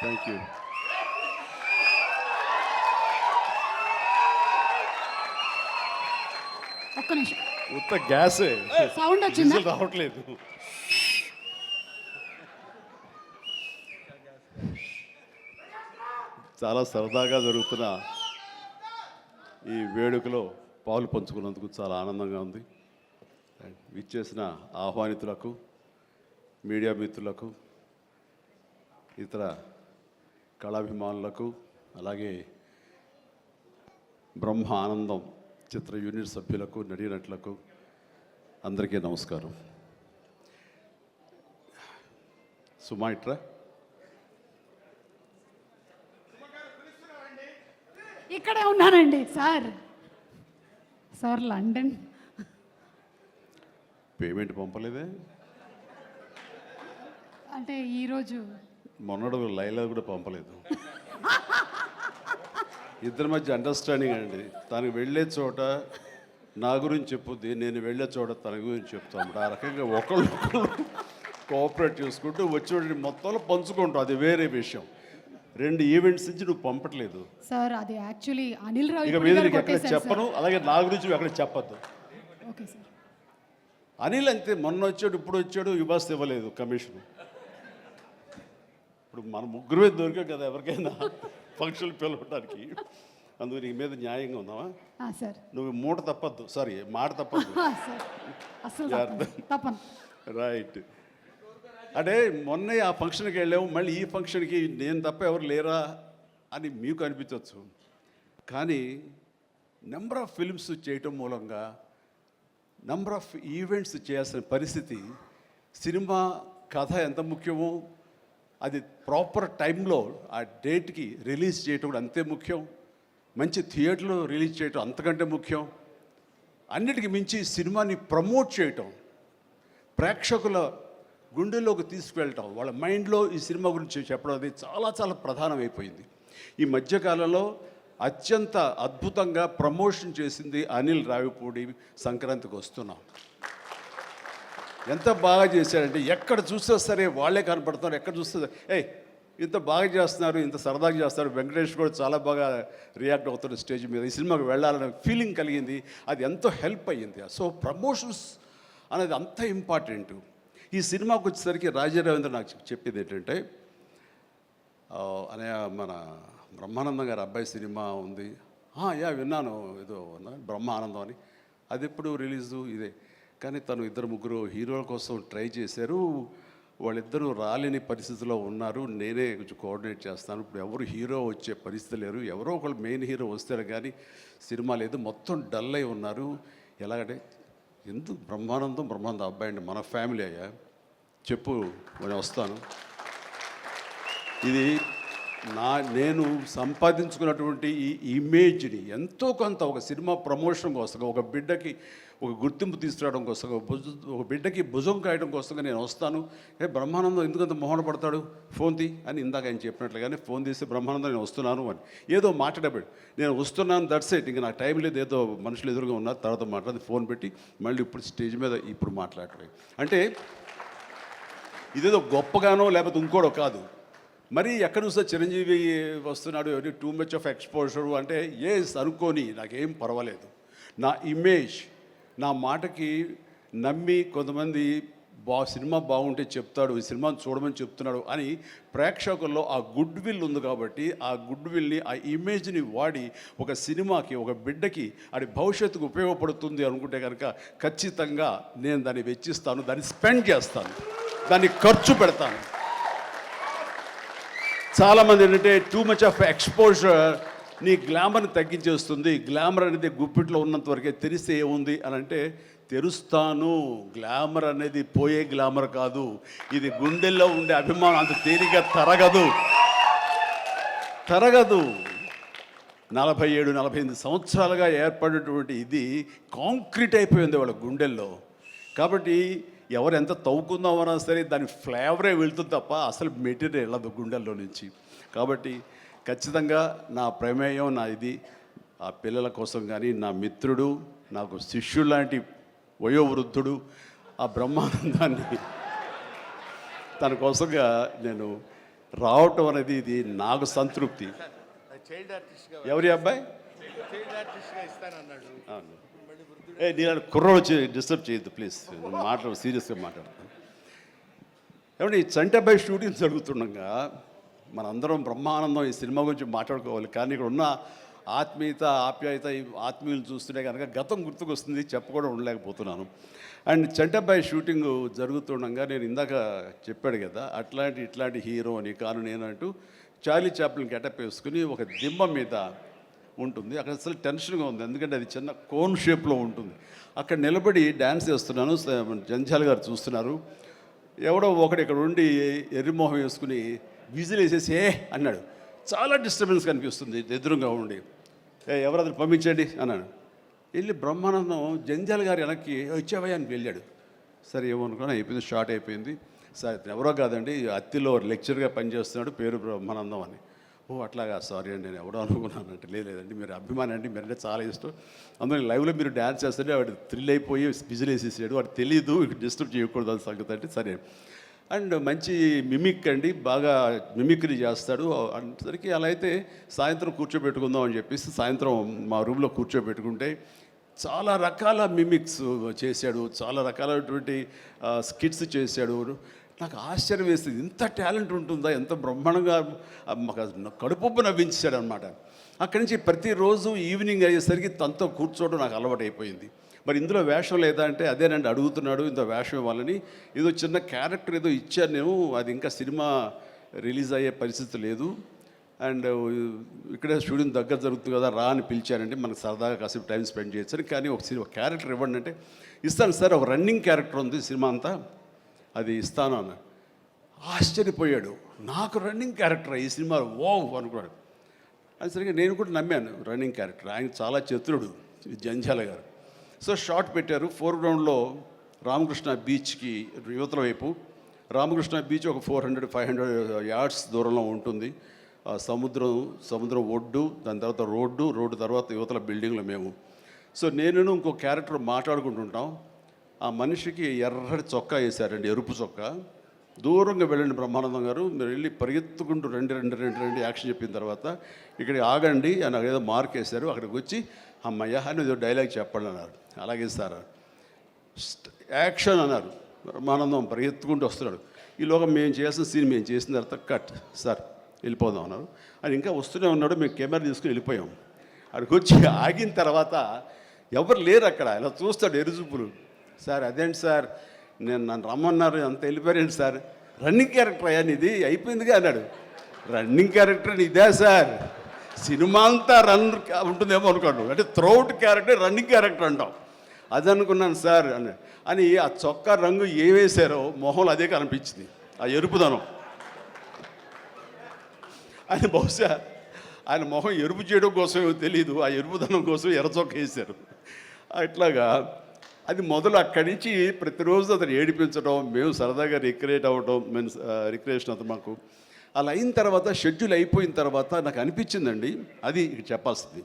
Thank you. ఒక్క నిమిషం ఉత్త గ్యాసే, సౌండ్ వచ్చిందా? డీజిల్ రావట్లేదు. చాలా సరదాగా జరుగుతున్న ఈ వేడుకలో పాలు పంచుకున్నందుకు చాలా ఆనందంగా ఉంది. ఇచ్చేసిన ఆహ్వానితులకు, మీడియా మిత్రులకు, ఇతర కళాభిమానులకు, అలాగే బ్రహ్మ ఆనందం చిత్ర యూనిట్ సభ్యులకు, నటీనటులకు అందరికీ నమస్కారం. సుమా ఇట్రా. ఇక్కడే ఉన్నానండి సార్. సార్ లండన్ పేమెంట్ పంపలేదే? అంటే ఈరోజు మొన్నడు లైలా కూడా పంపలేదు. ఇద్దరి మధ్య అండర్స్టాండింగ్ అండి. తనకు వెళ్ళే చోట నా గురించి చెప్పుద్ది, నేను వెళ్ళే చోట తన గురించి చెప్తాం. ఆ రకంగా ఒకళ్ళు కోఆపరేట్ చేసుకుంటూ వచ్చేవాడిని మొత్తంలో పంచుకుంటాం. అది వేరే విషయం. 2 ఈవెంట్స్ నుంచి నువ్వు పంపట్లేదు సార్. అది యాక్చువల్లీ అనిల్ రావు ఇక మీద నీకు ఎక్కడ చెప్పను. అలాగే నా గురించి ఎక్కడ చెప్పద్దు. Okay sir. అనిల్ అంతే, మొన్న వచ్చాడు, ఇప్పుడు వచ్చాడు, ఇవ్వాల్సి ఇవ్వలేదు కమిషన్. ఇప్పుడు మన ముగ్గురే దొరికాం కదా ఎవరికైనా ఫంక్షన్ పిలవడానికి. అందుకు నీ మీద న్యాయంగా ఉందామా సార్? నువ్వు మూట తప్పద్దు, సారీ మాట తప్పద్దు. తప్పను. రైట్. అంటే మొన్న ఆ ఫంక్షన్కి వెళ్ళాము, మళ్ళీ ఈ ఫంక్షన్కి నేను తప్ప ఎవరు లేరా అని మీకు అనిపించవచ్చు. కానీ నెంబర్ ఆఫ్ ఫిల్మ్స్ చేయటం మూలంగా నెంబర్ ఆఫ్ ఈవెంట్స్ చేయాల్సిన పరిస్థితి, సినిమా కథ ఎంత ముఖ్యమో అది ప్రాపర్ టైంలో ఆ డేట్కి రిలీజ్ చేయటం కూడా అంతే ముఖ్యం. మంచి థియేటర్లో రిలీజ్ చేయటం అంతకంటే ముఖ్యం. అన్నిటికీ మించి సినిమాని ప్రమోట్ చేయటం, ప్రేక్షకుల గుండెల్లోకి తీసుకువెళ్ళటం, వాళ్ళ మైండ్లో ఈ సినిమా గురించి చెప్పడం అది చాలా చాలా ప్రధానమైపోయింది. ఈ మధ్యకాలంలో అత్యంత అద్భుతంగా ప్రమోషన్ చేసింది అనిల్ రావిపూడి. సంక్రాంతికి వస్తున్నాం. ఎంత బాగా చేశారంటే ఎక్కడ చూస్తే సరే వాళ్ళే కనపడుతున్నారు. ఎక్కడ చూస్తే ఇంత బాగా చేస్తున్నారు, ఇంత సరదాగా చేస్తారు. వెంకటేష్ కూడా చాలా బాగా రియాక్ట్ అవుతాడు స్టేజ్ మీద. ఈ సినిమాకి వెళ్ళాలనే ఫీలింగ్ కలిగింది. అది ఎంతో హెల్ప్ అయ్యింది. సో ప్రమోషన్స్ అనేది అంత ఇంపార్టెంట్. ఈ సినిమాకి వచ్చేసరికి రాజా రవీంద్ర నాకు చెప్పేది ఏంటంటే, అనే మన బ్రహ్మానందం గారి అబ్బాయి సినిమా ఉంది. విన్నాను, ఏదో బ్రహ్మానందం అని. అది ఎప్పుడు రిలీజు ఇదే. కానీ తను 2-3 హీరోల కోసం ట్రై చేశారు. వాళ్ళిద్దరూ రాలేని పరిస్థితిలో ఉన్నారు. నేనే కొంచెం కోఆర్డినేట్ చేస్తాను. ఇప్పుడు ఎవరు హీరో వచ్చే పరిస్థితి లేరు. ఎవరో ఒకళ్ళు మెయిన్ హీరో వస్తారు కానీ సినిమా లేదు. మొత్తం డల్ అయి ఉన్నారు. ఎలాగంటే ఎందుకు బ్రహ్మానందం అబ్బాయి అండి, మన ఫ్యామిలీ అయ్యా, చెప్పు నేను వస్తాను. ఇది నేను సంపాదించుకున్నటువంటి ఈ ఇమేజ్ని ఎంతో కొంత ఒక సినిమా ప్రమోషన్ కోసం, ఒక బిడ్డకి ఒక గుర్తింపు తీసుకురావడం కోసం, ఒక బిడ్డకి భుజం కాయడం కోసం నేను వస్తాను. బ్రహ్మానందం ఎందుకంత మొహన పడతాడు, ఫోన్ తీ అని ఇందాక ఆయన చెప్పినట్లుగానే ఫోన్ తీసి బ్రహ్మానందం నేను వస్తున్నాను అని ఏదో మాట్లాడబడి నేను వస్తున్నాను, దట్స్ ఇట్. ఇంకా నాకు టైం లేదు, ఏదో మనుషులు ఎదురుగా ఉన్నారు, తర్వాత మాట్లాడి ఫోన్ పెట్టి మళ్ళీ ఇప్పుడు స్టేజ్ మీద ఇప్పుడు మాట్లాడటం. అంటే ఇదేదో గొప్పగానో లేకపోతే ఇంకోడో కాదు. మరి ఎక్కడ చూస్తే చిరంజీవి వస్తున్నాడు, టూ మచ్ ఆఫ్ ఎక్స్పోజర్ అంటే అనుకోని నాకేం పర్వాలేదు. నా ఇమేజ్, నా మాటకి నమ్మి కొంతమంది సినిమా బాగుంటే చెప్తాడు, ఈ సినిమాను చూడమని చెప్తున్నాడు అని ప్రేక్షకుల్లో ఆ గుడ్ విల్ ఉంది. కాబట్టి ఆ గుడ్ విల్ని, ఆ ఇమేజ్ని వాడి ఒక సినిమాకి, ఒక బిడ్డకి అది భవిష్యత్తుకు ఉపయోగపడుతుంది అనుకుంటే కనుక ఖచ్చితంగా నేను దాన్ని వెచ్చిస్తాను, దాన్ని స్పెండ్ చేస్తాను, దాన్ని ఖర్చు పెడతాను. చాలామంది ఏంటంటే టూ మచ్ ఆఫ్ ఎక్స్పోజర్ నీ గ్లామర్ని తగ్గించేస్తుంది. గ్లామర్ అనేది గుప్పిట్లో ఉన్నంత వరకే, తెరిస్తే ఏముంది అని అంటే తెరుస్తాను. గ్లామర్ అనేది పోయే గ్లామర్ కాదు, ఇది గుండెల్లో ఉండే అభిమానం అంత తేలిక తరగదు. 47-48 సంవత్సరాలుగా ఏర్పడినటువంటి ఇది కాంక్రీట్ అయిపోయింది వాళ్ళ గుండెల్లో. కాబట్టి ఎవరు ఎంత తవ్వుకుందామన్నా సరే దాని ఫ్లేవరే వెళ్తుంది తప్ప అసలు మెటీరియల్ వెళ్ళదు గుండెల్లో నుంచి. కాబట్టి ఖచ్చితంగా నా ప్రమేయం, నా ఇది ఆ పిల్లల కోసం కానీ, నా మిత్రుడు, నాకు శిష్యుడు లాంటి వయోవృద్ధుడు ఆ బ్రహ్మానందాన్ని తన కోసంగా నేను రావటం అనేది ఇది నాకు సంతృప్తి. చైల్డ్ ఆర్టిస్ట్గా ఎవరి అబ్బాయి? చైల్డ్ ఆర్టిస్ట్గా ఇస్తానన్నాడు. అవును. నేను కుర్రోడు వచ్చి డిస్టర్బ్ చేయొద్దు ప్లీజ్, మాట్లాడు, సీరియస్గా మాట్లాడతాను. ఏమంటే ఈ చంటబ్బాయి షూటింగ్ జరుగుతుండగా మనందరం బ్రహ్మానందం ఈ సినిమా గురించి మాట్లాడుకోవాలి, కానీ ఇక్కడ ఉన్న ఆత్మీయత ఆప్యాయత ఈ ఆత్మీయులు చూస్తుంటే కనుక గతం గుర్తుకొస్తుంది, చెప్పకుండా ఉండలేకపోతున్నాను. అండ్ చంటబ్బాయి షూటింగ్ జరుగుతుండగా నేను ఇందాక చెప్పాడు కదా ఇట్లాంటి హీరో అని కాను నేనంటూ చార్లీ చాప్లిన్ గెటప్ వేసుకుని ఒక దిమ్మ మీద ఉంటుంది. అక్కడ అసలు టెన్షన్గా ఉంది, ఎందుకంటే అది చిన్న కోన్ షేప్లో ఉంటుంది. అక్కడ నిలబడి డ్యాన్స్ చేస్తున్నాను, జంజాల గారు చూస్తున్నారు. ఎవడో ఒకడు ఇక్కడ ఉండి ఎర్రిమోహం వేసుకుని విజిల్ వేసేసి అన్నాడు. చాలా డిస్టర్బెన్స్ కనిపిస్తుంది ఎదురుగా ఉండి. ఎవరది పంపించండి అన్నాడు. వెళ్ళి బ్రహ్మానందం జంజాల గారు వెనక్కి వచ్చావయ్యా అని వెళ్ళాడు. సరే ఏమనుకున్నా, అయిపోయింది, షార్ట్ అయిపోయింది. సరే ఎవరో కాదండి, అత్తిలో లెక్చర్గా పనిచేస్తున్నాడు, పేరు బ్రహ్మానందం అని. ఓ అట్లాగా, సారీ అండి నేను ఎవడో అనుకున్నానంటే. లేదండి మీరు అభిమాని అండి, మీరంటే చాలా ఇష్టం, అందులో లైవ్లో మీరు డ్యాన్స్ చేస్తుంటే వాడు థ్రిల్ అయిపోయి విజిల్ వేసేసాడు, వాడు తెలీదు డిస్టర్బ్ చేయకూడదు అని సంగతి అంటే సరే. అండ్ మంచి మిమిక్ అండి, బాగా మిమిక్రీ చేస్తాడు. అనేసరికి అలా అయితే సాయంత్రం కూర్చోబెట్టుకుందాం అని చెప్పేసి సాయంత్రం మా రూమ్లో కూర్చోబెట్టుకుంటే చాలా రకాల మిమిక్స్ చేశాడు, చాలా రకాలైనటువంటి స్కిట్స్ చేశాడు. నాకు ఆశ్చర్యం వేస్తుంది, ఇంత టాలెంట్ ఉంటుందా, ఎంత బ్రహ్మాండంగా కడుపుబ్బు నవ్వించాడు అనమాట. అక్కడి నుంచి ప్రతిరోజు ఈవినింగ్ అయ్యేసరికి తనతో కూర్చోవడం నాకు అలవాటు అయిపోయింది. మరి ఇందులో వేషం లేదా అంటే అదేనండి అడుగుతున్నాడు, ఇంత వేషం ఇవ్వాలని. ఏదో చిన్న క్యారెక్టర్ ఏదో ఇచ్చాను నేను, అది ఇంకా సినిమా రిలీజ్ అయ్యే పరిస్థితి లేదు. అండ్ ఇక్కడే షూటింగ్ దగ్గర జరుగుతుంది కదా, రా అని పిలిచానండి, మనకు సరదాగా కాసేపు టైం స్పెండ్ చేయొచ్చు. కానీ ఒక క్యారెక్టర్ ఇవ్వండి అంటే ఇస్తాను సార్, ఒక రన్నింగ్ క్యారెక్టర్ ఉంది సినిమా అంతా, అది ఇస్తాను అన్న. ఆశ్చర్యపోయాడు, నాకు రన్నింగ్ క్యారెక్టర్ ఈ సినిమా ఓ అనుకున్నాడు. అది సరిగ్గా నేను కూడా నమ్మాను, రన్నింగ్ క్యారెక్టర్. ఆయన చాలా చతురుడు జంజాల గారు. సో షార్ట్ పెట్టారు. ఫోర్గ్రౌండ్లో రామకృష్ణ బీచ్కి యువతల వైపు, రామకృష్ణ బీచ్ ఒక 400-500 యార్డ్స్ దూరంలో ఉంటుంది. సముద్రం ఒడ్డు, దాని తర్వాత రోడ్డు తర్వాత యువతల బిల్డింగ్లో మేము. సో నేను ఇంకో క్యారెక్టర్ మాట్లాడుకుంటుంటాం. ఆ మనిషికి ఎర్రటి చొక్కా వేశారండి, ఎరుపు చొక్కా. దూరంగా వెళ్ళండి బ్రహ్మానందం గారు, మీరు వెళ్ళి పరిగెత్తుకుంటూ రెండు యాక్షన్ చెప్పిన తర్వాత ఇక్కడికి ఆగండి అని ఏదో మార్క్ వేశారు. అక్కడికి వచ్చి అమ్మయ్య అని ఏదో డైలాగ్ చెప్పండి అన్నారు. అలాగే సార్ యాక్షన్ అన్నారు. బ్రహ్మానందం పరిగెత్తుకుంటూ వస్తున్నాడు. ఈలోగా మేము చేసిన సీన్ మేము చేసిన తర్వాత కట్ సార్ వెళ్ళిపోదాం అన్నారు. అని ఇంకా వస్తూనే ఉన్నాడు. మేము కెమెరా తీసుకుని వెళ్ళిపోయాం. అక్కడికి వచ్చి ఆగిన తర్వాత ఎవరు లేరు అక్కడ. ఇలా చూస్తాడు ఎరుజుపులు. సార్ అదేంటి సార్, నన్ను రమ్మన్నారు, అంత వెళ్ళిపోయారండి సార్. రన్నింగ్ క్యారెక్టర్ అయ్యా ఇది అయిపోయిందిగా అన్నాడు. రన్నింగ్ క్యారెక్టర్ ఇదే సార్, సినిమా అంతా రన్ ఉంటుందేమో అనుకోండి, అంటే త్రౌట్ క్యారెక్టర్ రన్నింగ్ క్యారెక్టర్ అంటాం. అది అనుకున్నాను సార్ అని ఆ చొక్కా రంగు ఏ వేశారో మొహంలో అదే కనిపించింది, ఆ ఎరుపుదనం. ఆయన బహుశా ఆయన మొహం ఎరుపు చేయడం కోసమేమో తెలీదు, ఆ ఎరుపుదనం కోసం ఎర్ర చొక్క వేశారు. ఇట్లాగా అది మొదలు అక్కడి నుంచి ప్రతిరోజు అతను ఏడిపించడం, మేము సరదాగా రిక్రియేట్ అవ్వడం, రిక్రియేషన్ అతను మాకు. అలా అయిన తర్వాత షెడ్యూల్ అయిపోయిన తర్వాత నాకు అనిపించిందండి, అది ఇక్కడ చెప్పాల్సింది,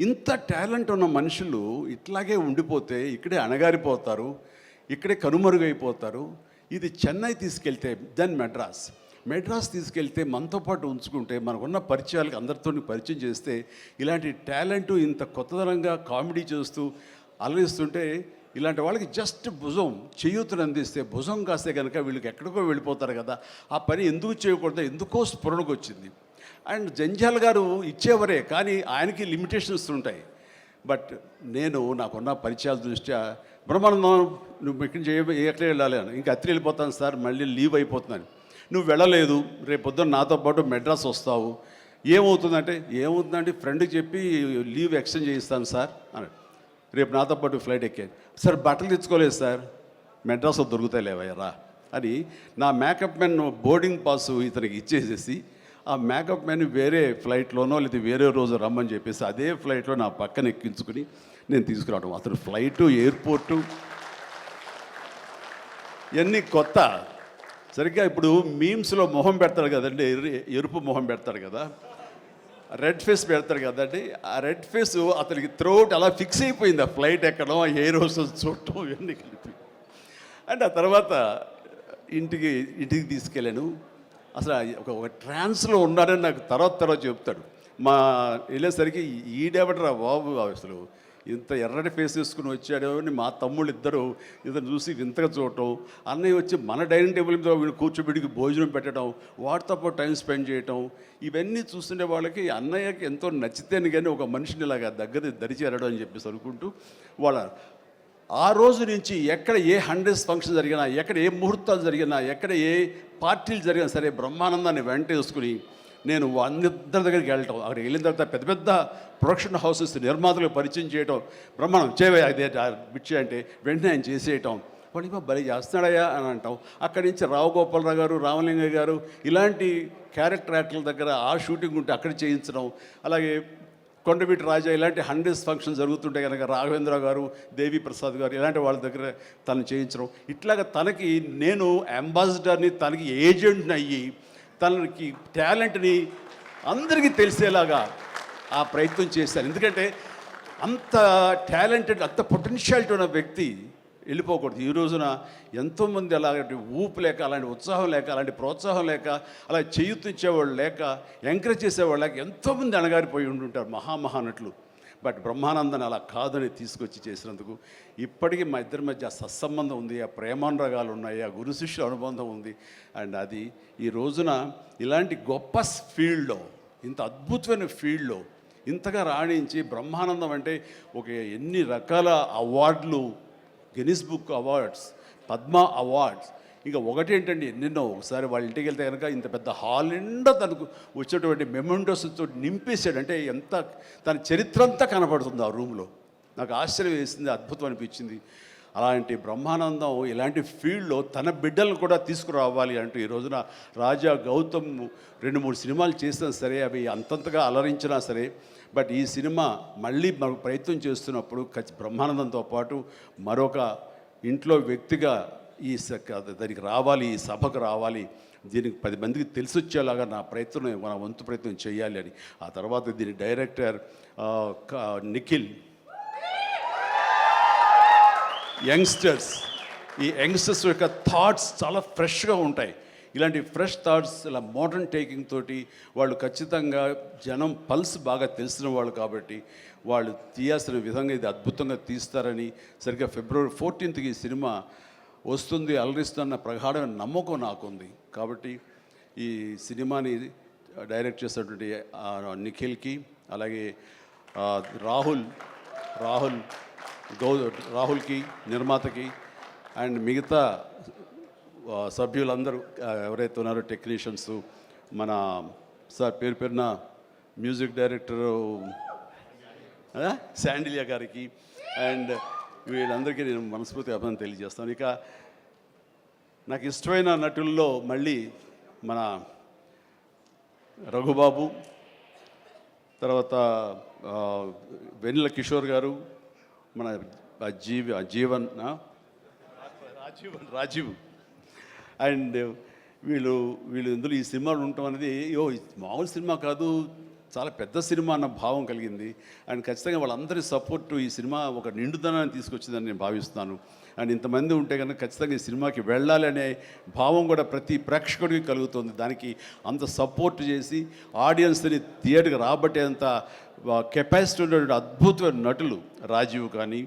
ఇంత టాలెంట్ ఉన్న మనుషులు ఇట్లాగే ఉండిపోతే ఇక్కడే అణగారిపోతారు, ఇక్కడే కనుమరుగైపోతారు. ఇది చెన్నై తీసుకెళ్తే దెన్ మెడ్రాస్ తీసుకెళ్తే మనతో పాటు ఉంచుకుంటే మనకున్న పరిచయాలకు అందరితో పరిచయం చేస్తే ఇలాంటి టాలెంటు ఇంత కొత్తదనంగా కామెడీ చేస్తూ అలరిస్తుంటే ఇలాంటి వాళ్ళకి జస్ట్ భుజం చేయూతను అందిస్తే, భుజం కాస్తే కనుక వీళ్ళకి ఎక్కడికో వెళ్ళిపోతారు కదా. ఆ పని ఎందుకు చేయకూడదు, ఎందుకో స్ఫురణకు వచ్చింది. అండ్ జంజాల్ గారు ఇచ్చేవరే, కానీ ఆయనకి లిమిటేషన్స్ ఉంటాయి. బట్ నేను నాకున్న పరిచయాల దృష్ట్యా బ్రహ్మానందం నువ్వు ఎక్కడ వెళ్ళాలి అని, ఇంకా అత్రి వెళ్ళిపోతాను సార్, మళ్ళీ లీవ్ అయిపోతున్నాను. నువ్వు వెళ్ళలేదు, రేపు పొద్దున్న నాతో పాటు మెడ్రాస్ వస్తావు, ఏమవుతుందంటే ఫ్రెండ్కి చెప్పి లీవ్ ఎక్స్టెండ్ చేయిస్తాను సార్ అని. రేపు నాతో పాటు ఫ్లైట్ ఎక్కాను సార్, బట్టలు తెచ్చుకోలేదు సార్, మెడ్రాస్లో దొరుకుతాయి లేవయ్యరా అని నా మేకప్ మ్యాన్ బోర్డింగ్ పాసు ఇతనికి ఇచ్చేసేసి ఆ మేకప్ మ్యాన్ వేరే ఫ్లైట్లోనో లేదా వేరే రోజు రమ్మని చెప్పేసి అదే ఫ్లైట్లో నా పక్కన ఎక్కించుకుని నేను తీసుకురావడం. అతను ఫ్లైటు, ఎయిర్పోర్టు ఇవన్నీ కొత్త. సరిగ్గా ఇప్పుడు మీమ్స్లో మొహం పెడతాడు కదండి, ఎరుపు మొహం పెడతాడు కదా, రెడ్ ఫేస్ పెడతారు కదండి. ఆ రెడ్ ఫేస్ అతనికి త్రోట్ అలా ఫిక్స్ అయిపోయింది. ఆ ఫ్లైట్ ఎక్కడం, ఆ ఎయిర్ హోస్టెస్ చూడటం ఇవన్నీ కలిపి. అండ్ ఆ తర్వాత ఇంటికి తీసుకెళ్ళాను. అసలు ఒక ట్రాన్స్లో ఉన్నాడని నాకు తర్వాత చెప్తాడు. మా వెళ్ళేసరికి ఈడెవడరా బాబు అసలు ఇంత ఎర్రటి ఫేస్ వేసుకుని వచ్చాడో అని మా తమ్ముళ్ళు ఇద్దరు ఇతను చూసి వింతగా చూడటం, అన్నయ్య వచ్చి మన డైనింగ్ టేబుల్ మీద వీడు కూర్చోబెడికి భోజనం పెట్టడం, వాటితో పాటు టైం స్పెండ్ చేయటం, ఇవన్నీ చూస్తుండే వాళ్ళకి అన్నయ్యకి ఎంతో నచ్చితేనే కానీ ఒక మనిషిని ఇలాగా దగ్గర దరిచేరడం అని చెప్పేసి అనుకుంటూ వాళ్ళ ఆ రోజు నుంచి ఎక్కడ ఏ 100 ఫంక్షన్ జరిగినా, ఎక్కడ ఏ ముహూర్తాలు జరిగినా, ఎక్కడ ఏ పార్టీలు జరిగినా సరే బ్రహ్మానందాన్ని వెంట వేసుకుని నేను అందరి దగ్గరికి వెళ్ళటం, అక్కడికి వెళ్ళిన తర్వాత పెద్ద పెద్ద ప్రొడక్షన్ హౌసెస్ నిర్మాతలకు పరిచయం చేయటం, బ్రహ్మాండం చేయవే అదే బిచ్చే అంటే వెంటనే ఆయన చేసేయటం, వాడు ఇవ్వ భలే చేస్తున్నాడయ్యా అని అంటాం. అక్కడి నుంచి రావు గోపాలరావు గారు, రామలింగయ్య గారు ఇలాంటి క్యారెక్టర్ యాక్టర్ల దగ్గర ఆ షూటింగ్ ఉంటే అక్కడ చేయించడం, అలాగే కొండవీటి రాజా ఇలాంటి 100 ఫంక్షన్ జరుగుతుంటే కనుక రాఘవేంద్ర గారు, దేవి ప్రసాద్ గారు ఇలాంటి వాళ్ళ దగ్గర తను చేయించడం, ఇట్లాగా తనకి నేను అంబాసిడర్ని, తనకి ఏజెంట్ని అయ్యి తనకి టాలెంట్ని అందరికీ తెలిసేలాగా ఆ ప్రయత్నం చేశాను. ఎందుకంటే అంత టాలెంటెడ్, అంత పొటెన్షియాలిటీ ఉన్న వ్యక్తి వెళ్ళిపోకూడదు. ఈ రోజున ఎంతోమంది అలాంటి ఊపు లేక, అలాంటి ఉత్సాహం లేక, అలాంటి ప్రోత్సాహం లేక, అలా చేయూతించేవాళ్ళు లేక, ఎంకరేజ్ చేసేవాళ్ళు లేక ఎంతోమంది అణగారిపోయి ఉంటుంటారు మహానటులు. బట్ బ్రహ్మానందన్ అలా కాదని తీసుకొచ్చి చేసినందుకు ఇప్పటికీ మా ఇద్దరి మధ్య సత్సంబంధం ఉంది, ఆ ప్రేమానురాగాలు ఉన్నాయి, ఆ గురు శిష్యుల అనుబంధం ఉంది. అండ్ అది ఈ రోజున ఇలాంటి గొప్ప ఫీల్డ్లో, ఇంత అద్భుతమైన ఫీల్డ్లో ఇంతగా రాణించి బ్రహ్మానందం అంటే ఒక ఎన్ని రకాల అవార్డులు, Guinness book awards, Padma awards, ఇంకా ఒకటేంటండి ఎన్నెన్నో. ఒకసారి వాళ్ళ ఇంటికి వెళ్తే కనుక ఇంత పెద్ద హాల్ నిండా తనకు వచ్చేటువంటి మెమెంటోస్తో నింపేశాడు. అంటే ఎంత తన చరిత్ర అంతా కనపడుతుంది ఆ రూమ్లో. నాకు ఆశ్చర్యం వేసింది, అద్భుతం అనిపించింది. అలాంటి బ్రహ్మానందం ఇలాంటి ఫీల్డ్లో తన బిడ్డలను కూడా తీసుకురావాలి అంటూ ఈ రోజున రాజా గౌతమ్ 2-3 సినిమాలు చేసినా సరే అవి అంతంతగా అలరించినా సరే, బట్ ఈ సినిమా మళ్ళీ మనకు ప్రయత్నం చేస్తున్నప్పుడు బ్రహ్మానందంతో పాటు మరొక ఇంట్లో వ్యక్తిగా దానికి రావాలి, ఈ సభకు రావాలి, దీనికి 10 మందికి తెలిసి వచ్చేలాగా నా వంతు ప్రయత్నం చేయాలి అని. ఆ తర్వాత దీని డైరెక్టర్ నిఖిల్, యంగ్స్టర్స్, ఈ యంగ్స్టర్స్ యొక్క థాట్స్ చాలా ఫ్రెష్గా ఉంటాయి. ఇలాంటి ఫ్రెష్ థాట్స్, ఇలా మోడర్న్ టేకింగ్ తోటి వాళ్ళు ఖచ్చితంగా జనం పల్స్ బాగా తెలిసిన వాళ్ళు కాబట్టి వాళ్ళు తీయాల్సిన విధంగా ఇది అద్భుతంగా తీస్తారని, సరిగ్గా February 14th ఈ సినిమా వస్తుంది, అలరిస్తున్న ప్రగాఢమైన నమ్మకం నాకుంది. కాబట్టి ఈ సినిమాని డైరెక్ట్ చేసినటువంటి నిఖిల్కి, అలాగే రాహుల్కి నిర్మాతకి, అండ్ మిగతా సభ్యులందరూ ఎవరైతే ఉన్నారో టెక్నీషియన్స్, మన సార్ పేరున మ్యూజిక్ డైరెక్టరు శాండిలియా గారికి, అండ్ వీళ్ళందరికీ నేను మనస్ఫూర్తిగా అభినందన తెలియజేస్తాను. ఇక నాకు ఇష్టమైన నటుల్లో మళ్ళీ మన రఘుబాబు, తర్వాత వెన్నెల కిషోర్ గారు, మన రాజీవ్ అండ్ వీళ్ళు ఇందులో ఈ సినిమాలు ఉండటం అనేది మామూలు సినిమా కాదు, చాలా పెద్ద సినిమా అన్న భావం కలిగింది. అండ్ ఖచ్చితంగా వాళ్ళందరి సపోర్టు ఈ సినిమా ఒక నిండుదనాన్ని తీసుకొచ్చిందని నేను భావిస్తున్నాను. అండ్ ఇంతమంది ఉంటే కనుక ఖచ్చితంగా ఈ సినిమాకి వెళ్ళాలి అనే భావం కూడా ప్రతి ప్రేక్షకుడికి కలుగుతుంది. దానికి అంత సపోర్ట్ చేసి ఆడియన్స్ని థియేటర్కి రాబట్టేంత కెపాసిటీ ఉన్నటువంటి అద్భుతమైన నటులు రాజీవ్ కానీ,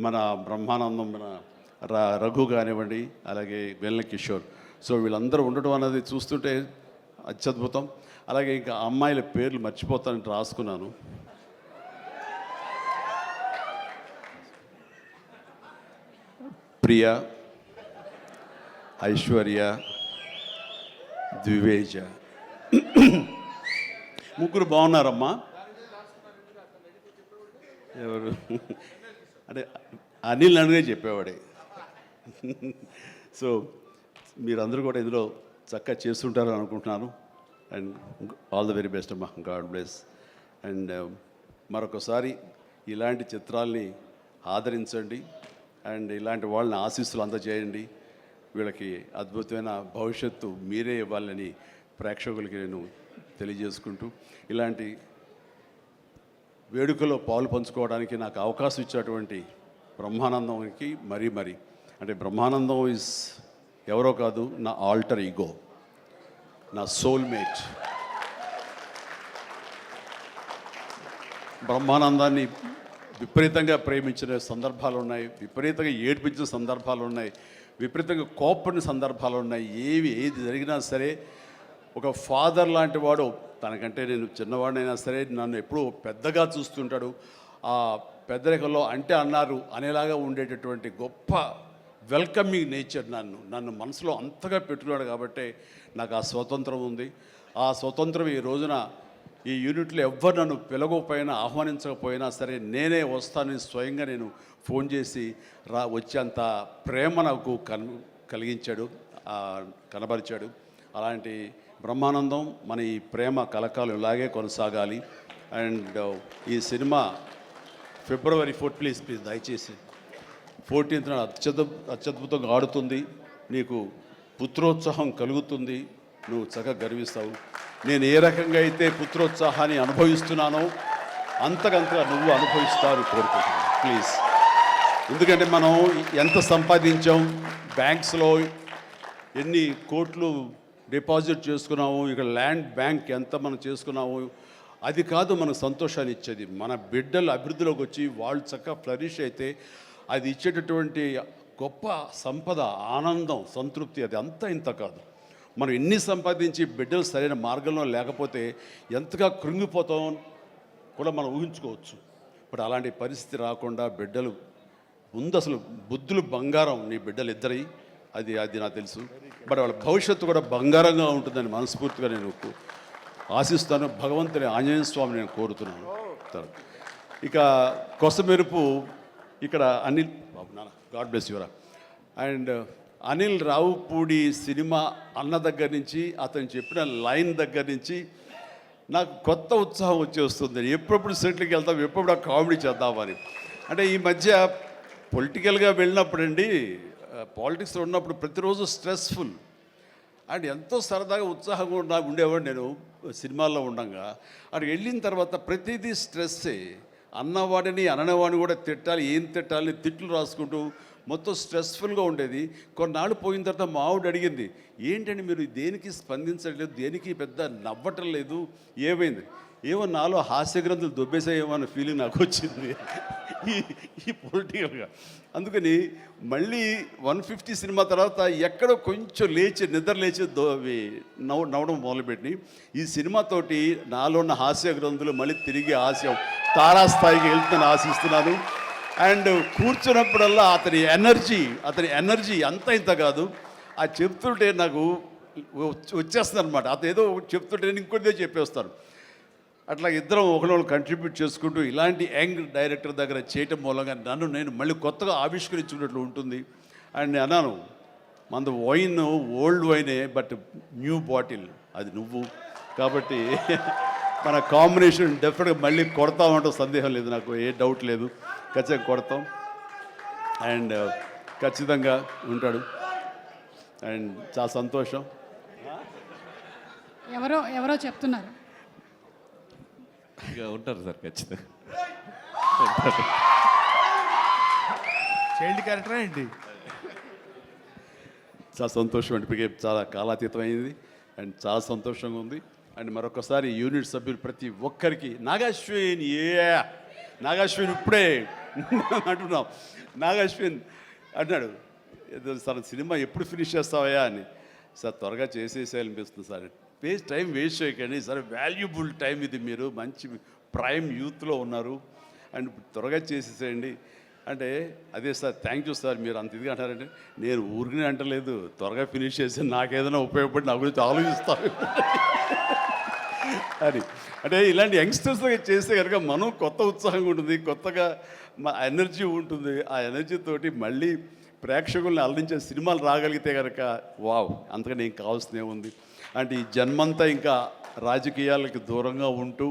మన బ్రహ్మానందం, మన రఘు కానివ్వండి, అలాగే వెన్నెల కిషోర్. సో వీళ్ళందరూ ఉండడం అనేది చూస్తుంటే అత్యద్భుతం. అలాగే ఇంకా అమ్మాయిల పేర్లు మర్చిపోతానంటే రాసుకున్నాను. ప్రియ, ఐశ్వర్య, ద్వివేజ, ముగ్గురు బాగున్నారమ్మా. ఎవరు అంటే అనిల్ అనిగా చెప్పేవాడే. సో మీరందరూ కూడా ఇందులో చక్కగా చేస్తుంటారని అనుకుంటున్నాను. And all the very best అమ్మా, గాడ్ బ్లెస్. అండ్ మరొకసారి ఇలాంటి చిత్రాల్ని ఆదరించండి అండ్ ఇలాంటి వాళ్ళని ఆశీస్సులు అందజేయండి. వీళ్ళకి అద్భుతమైన భవిష్యత్తు మీరే ఇవ్వాలని ప్రేక్షకులకి నేను తెలియజేసుకుంటూ, ఇలాంటి వేడుకలో పాలు పంచుకోవడానికి నాకు అవకాశం ఇచ్చేటువంటి బ్రహ్మానందంకి మరీ అంటే బ్రహ్మానందం ఈజ్ ఎవరో కాదు, నా ఆల్టర్ ఈగో. నా సోల్మేట్. బ్రహ్మానందాన్ని విపరీతంగా ప్రేమించిన సందర్భాలు ఉన్నాయి, విపరీతంగా ఏడ్పించిన సందర్భాలు ఉన్నాయి, విపరీతంగా కోప్పడిన సందర్భాలు ఉన్నాయి. ఏది జరిగినా సరే ఒక ఫాదర్ లాంటి వాడు, తనకంటే నేను చిన్నవాడినైనా సరే నన్ను ఎప్పుడూ పెద్దగా చూస్తుంటాడు. ఆ పెద్దరికంలో అంటే అన్నారు అనేలాగా ఉండేటటువంటి గొప్ప వెల్కమింగ్ నేచర్ నన్ను మనసులో అంతగా పెట్టుకున్నాడు. కాబట్టి నాకు ఆ స్వతంత్రం ఉంది. ఆ స్వతంత్రం ఈ రోజున ఈ యూనిట్లో ఎవ్వరు నన్ను పిలవకపోయినా ఆహ్వానించకపోయినా సరే నేనే వస్తానని స్వయంగా నేను ఫోన్ చేసి వచ్చేంత ప్రేమ నాకు కలిగించాడు, కనబరిచాడు. అలాంటి బ్రహ్మానందం మన ఈ ప్రేమ కలకాలం ఇలాగే కొనసాగాలి. అండ్ ఈ సినిమా February 4th ప్లీజ్ దయచేసి 14th అత్యద్భుతంగా ఆడుతుంది. నీకు పుత్రోత్సాహం కలుగుతుంది, నువ్వు చక్కగా గర్విస్తావు. నేను ఏ రకంగా అయితే పుత్రోత్సాహాన్ని అనుభవిస్తున్నానో అంతకంతగా నువ్వు అనుభవిస్తావు కోరుకుంటున్నాను ప్లీజ్. ఎందుకంటే మనం ఎంత సంపాదించాం, బ్యాంక్స్లో ఎన్ని కోట్లు డిపాజిట్ చేసుకున్నాము, ఇక్కడ ల్యాండ్ బ్యాంక్ ఎంత మనం చేసుకున్నాము, అది కాదు మనకు సంతోషాన్ని ఇచ్చేది. మన బిడ్డలు అభివృద్ధిలోకి వచ్చి వాళ్ళు చక్కగా ఫ్లరిష్ అయితే అది ఇచ్చేటటువంటి గొప్ప సంపద, ఆనందం, సంతృప్తి అది అంతా ఇంత కాదు. మనం ఎన్ని సంపాదించి బిడ్డలు సరైన మార్గంలో లేకపోతే ఎంతగా కృంగిపోతాం కూడా మనం ఊహించుకోవచ్చు. ఇప్పుడు అలాంటి పరిస్థితి రాకుండా బిడ్డలు ముందు అసలు బుద్ధులు బంగారం, నీ బిడ్డలు ఇద్దరి అది నాకు తెలుసు. బట్ వాళ్ళ భవిష్యత్తు కూడా బంగారంగా ఉంటుందని మనస్ఫూర్తిగా నేను ఆశిస్తాను. భగవంతుని ఆంజనేయ స్వామిని నేను కోరుతున్నాను. ఇక కొసమెరుపు ఇక్కడ అనిల్ బాబు నాన్న గాడ్ బ్లెస్ యువరా. అండ్ అనిల్ రావుపూడి సినిమా అన్న దగ్గర నుంచి అతను చెప్పిన లైన్ దగ్గర నుంచి నాకు కొత్త ఉత్సాహం వచ్చేస్తుంది. ఎప్పుడప్పుడు సెటిల్కి వెళ్తాం, ఎప్పుడు ఆ కామెడీ చేద్దామని. అంటే ఈ మధ్య పొలిటికల్గా వెళ్ళినప్పుడండి, పాలిటిక్స్లో ఉన్నప్పుడు ప్రతిరోజు స్ట్రెస్ఫుల్ అండ్ ఎంతో సరదాగా ఉత్సాహంగా ఉండేవాడు నేను సినిమాల్లో ఉండగా. అక్కడికి వెళ్ళిన తర్వాత ప్రతిదీ స్ట్రెస్సే. అన్నవాడిని అననవాడిని కూడా తిట్టాలి, ఏం తిట్టాలి తిట్లు రాసుకుంటూ మొత్తం స్ట్రెస్ఫుల్గా ఉండేది. కొన్నాళ్ళు పోయిన తర్వాత మా ఆవిడ అడిగింది, ఏంటంటే మీరు దేనికి స్పందించట్లేదు, దేనికి పెద్ద నవ్వటం లేదు, ఏమైంది? ఏమో నాలో హాస్య గ్రంథులు దొబ్బేసాయేమో అన్న ఫీలింగ్ నాకు వచ్చింది ఈ పొలిటికల్గా. అందుకని మళ్ళీ 150 సినిమా తర్వాత ఎక్కడో కొంచెం నిద్ర లేచి నవ్వడం మొదలుపెట్టి ఈ సినిమాతోటి నాలో ఉన్న హాస్య గ్రంథులు మళ్ళీ తిరిగి హాస్యం తారాస్థాయికి వెళ్తుందని ఆశిస్తున్నాను. అండ్ కూర్చున్నప్పుడల్లా అతని ఎనర్జీ అంత ఇంత కాదు, ఆ చెప్తుంటే నాకు వచ్చేస్తుంది అనమాట. అతను ఏదో చెప్తుంటే నేను ఇంకొకటిదే చెప్పేస్తాను. అట్లా ఇద్దరం ఒకళ్ళు కంట్రిబ్యూట్ చేసుకుంటూ ఇలాంటి యంగ్ డైరెక్టర్ దగ్గర చేయటం మూలంగా నేను మళ్ళీ కొత్తగా ఆవిష్కరించుకున్నట్లు ఉంటుంది. అండ్ నేను అన్నాను, మనది వైన్ ఓల్డ్ వైనే, బట్ న్యూ బాటిల్ అది నువ్వు. కాబట్టి మన కాంబినేషన్ డెఫినెట్గా మళ్ళీ కొడతామంటే సందేహం లేదు, నాకు ఏ డౌట్ లేదు. ఖచ్చితంగా కొడతాం అండ్ ఖచ్చితంగా ఉంటాడు. అండ్ చాలా సంతోషం. ఎవరో చెప్తున్నారు ఇక ఉంటారు సార్, ఖచ్చితంగా చైల్డ్ క్యారెక్టరా ఏంటి? చాలా సంతోషం అండి, ఇప్పటికే చాలా కాలాతీతమైంది అండ్ చాలా సంతోషంగా ఉంది. అండ్ మరొకసారి యూనిట్ సభ్యులు ప్రతి ఒక్కరికి నాగాశ్విన్ ఇప్పుడే అంటున్నాం. నాగాశ్విన్ అన్నాడు, సార్ సినిమా ఎప్పుడు ఫినిష్ చేస్తావయ్యా అని. సార్ త్వరగా చేసేసేయాలనిపిస్తుంది సార్, టైం వేస్ట్ చేయకండి సార్, వాల్యుబుల్ టైం ఇది, మీరు మంచి ప్రైమ్ యూత్లో ఉన్నారు అండ్ త్వరగా చేసేసేయండి అంటే. అదే సార్ థ్యాంక్ యూ సార్, మీరు అంత ఇదిగా అంటారంటే నేను ఊరికనే అంటలేదు, త్వరగా ఫినిష్ చేసి నాకేదైనా ఉపయోగపడి నా గురించి ఆలోచిస్తాను అని. అంటే ఇలాంటి యంగ్స్టర్స్ చేస్తే కనుక మనం కొత్త ఉత్సాహంగా ఉంటుంది, కొత్తగా మా ఎనర్జీ ఉంటుంది. ఆ ఎనర్జీతోటి మళ్ళీ ప్రేక్షకుల్ని అలరించే సినిమాలు రాగలిగితే కనుక వావ్, అంతగా నేను కావాల్సినే ఉంది. అంటే ఈ జన్మంతా ఇంకా రాజకీయాలకి దూరంగా ఉంటూ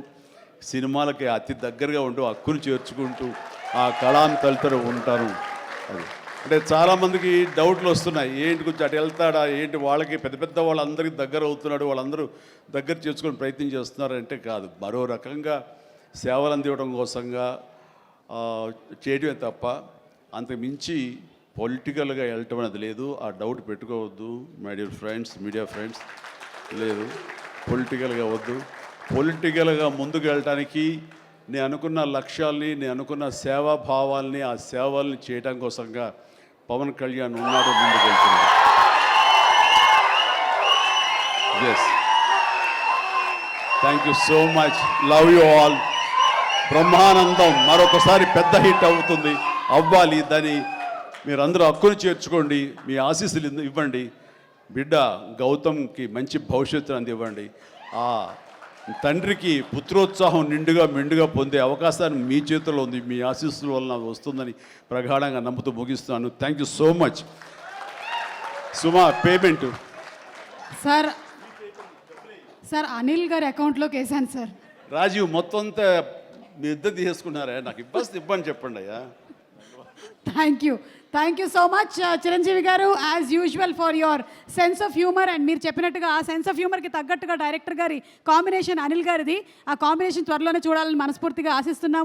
సినిమాలకి అతి దగ్గరగా ఉంటూ హక్కును చేర్చుకుంటూ ఆ కళాన్ని తలుతూ ఉంటాను. అది అంటే చాలామందికి డౌట్లు వస్తున్నాయి, ఏంటి కొంచెం అటు వెళ్తాడా ఏంటి, వాళ్ళకి పెద్ద వాళ్ళందరికీ దగ్గర అవుతున్నాడు, వాళ్ళందరూ దగ్గర చేసుకుని ప్రయత్నం చేస్తున్నారంటే కాదు, మరో రకంగా సేవలు అందివ్వడం కోసంగా చేయడమే తప్ప అంతకు మించి పొలిటికల్గా వెళ్ళటం అనేది లేదు. ఆ డౌట్ పెట్టుకోవద్దు my dear friends, media friends. లేదు, పొలిటికల్గా వద్దు. పొలిటికల్గా ముందుకు వెళ్ళటానికి నేను అనుకున్న లక్ష్యాల్ని, నేను అనుకున్న సేవాభావాల్ని, ఆ సేవల్ని చేయడం కోసంగా పవన్ కళ్యాణ్ ఉన్నాడు, ముందుకు వెళ్తున్నాడు. Yes, thank you so much, love you all. Brahmanandam మరొకసారి పెద్ద హిట్ అవుతుంది, అవ్వాలి. దాన్ని మీరందరూ హక్కును చేర్చుకోండి, మీ ఆశీస్సులు ఇవ్వండి. బిడ్డ గౌతమ్కి మంచి భవిష్యత్తును అందివ్వండి. ఆ తండ్రికి పుత్రోత్సాహం మెండుగా పొందే అవకాశాన్ని మీ చేతిలో ఉంది. మీ ఆశీస్సుల వలన అది వస్తుందని ప్రగాఢంగా నమ్ముతూ ముగిస్తున్నాను. Thank you so much. Suma, payment. Sir sir Anil గారి అకౌంట్లోకి వేసాను సార్. రాజీవ్, మొత్తం అంతా మీ ఇద్దరు తీసుకున్నారా? నాకు ఇబ్బంది చెప్పండి అయ్యా. Thank you so much Chiranjeevi garu, as usual for your sense of humour. And మీరు చెప్పినట్టుగా ఆ సెన్స్ ఆఫ్ హ్యూమర్కి తగ్గట్టుగా డైరెక్టర్ గారి కాంబినేషన్ అనిల్ గారిది, ఆ కాంబినేషన్ త్వరలోనే చూడాలని మనస్ఫూర్తిగా ఆశిస్తున్నాము.